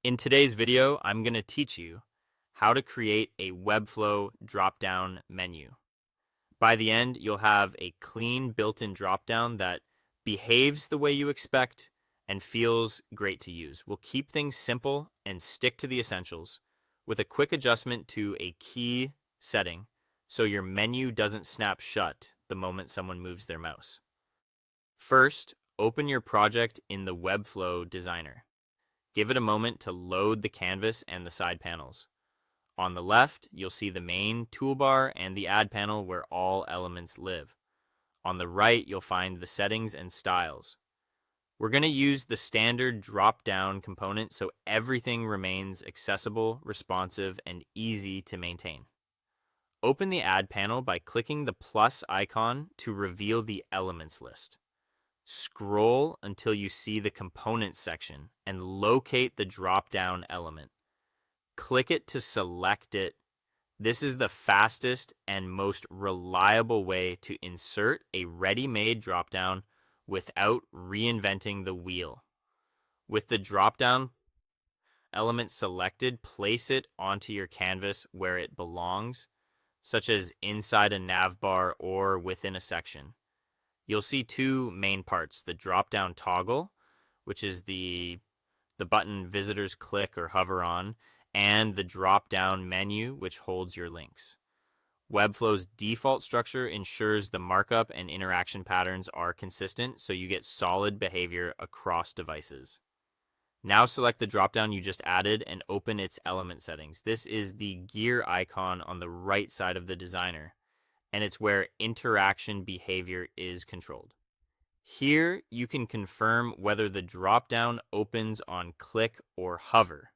In today's video, I'm going to teach you how to create a Webflow drop-down menu. By the end, you'll have a clean built-in drop-down that behaves the way you expect and feels great to use. We'll keep things simple and stick to the essentials with a quick adjustment to a key setting so your menu doesn't snap shut the moment someone moves their mouse. First, open your project in the Webflow designer. Give it a moment to load the canvas and the side panels. On the left, you'll see the main toolbar and the add panel where all elements live. On the right, you'll find the settings and styles. We're going to use the standard drop-down component so everything remains accessible, responsive, and easy to maintain. Open the add panel by clicking the plus icon to reveal the elements list. Scroll until you see the components section and locate the drop-down element. Click it to select it. This is the fastest and most reliable way to insert a ready-made drop-down without reinventing the wheel. With the drop-down element selected, place it onto your canvas where it belongs, such as inside a nav bar or within a section. You'll see two main parts: the drop-down toggle, which is the button visitors click or hover on, and the drop-down menu, which holds your links. Webflow's default structure ensures the markup and interaction patterns are consistent, so you get solid behavior across devices. Now select the drop-down you just added and open its element settings. This is the gear icon on the right side of the designer, and it's where interaction behavior is controlled. Here, you can confirm whether the drop-down opens on click or hover,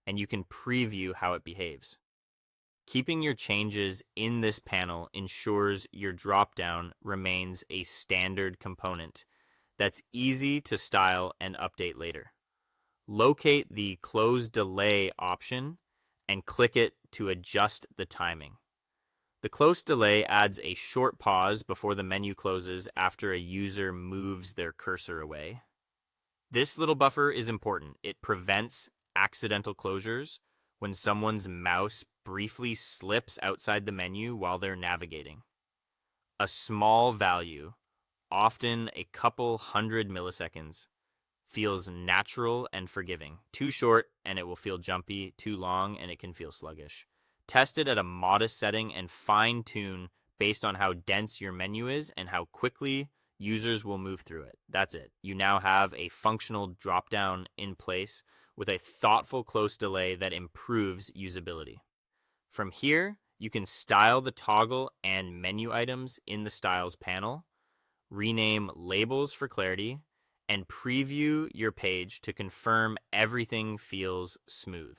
and you can preview how it behaves. Keeping your changes in this panel ensures your drop-down remains a standard component that's easy to style and update later. Locate the close delay option and click it to adjust the timing. The close delay adds a short pause before the menu closes after a user moves their cursor away. This little buffer is important. It prevents accidental closures when someone's mouse briefly slips outside the menu while they're navigating. A small value, often a couple hundred milliseconds, feels natural and forgiving. Too short and it will feel jumpy, too long and it can feel sluggish. Test it at a modest setting and fine-tune based on how dense your menu is and how quickly users will move through it. That's it. You now have a functional drop-down in place with a thoughtful close delay that improves usability. From here, you can style the toggle and menu items in the Styles panel, rename labels for clarity, and preview your page to confirm everything feels smooth.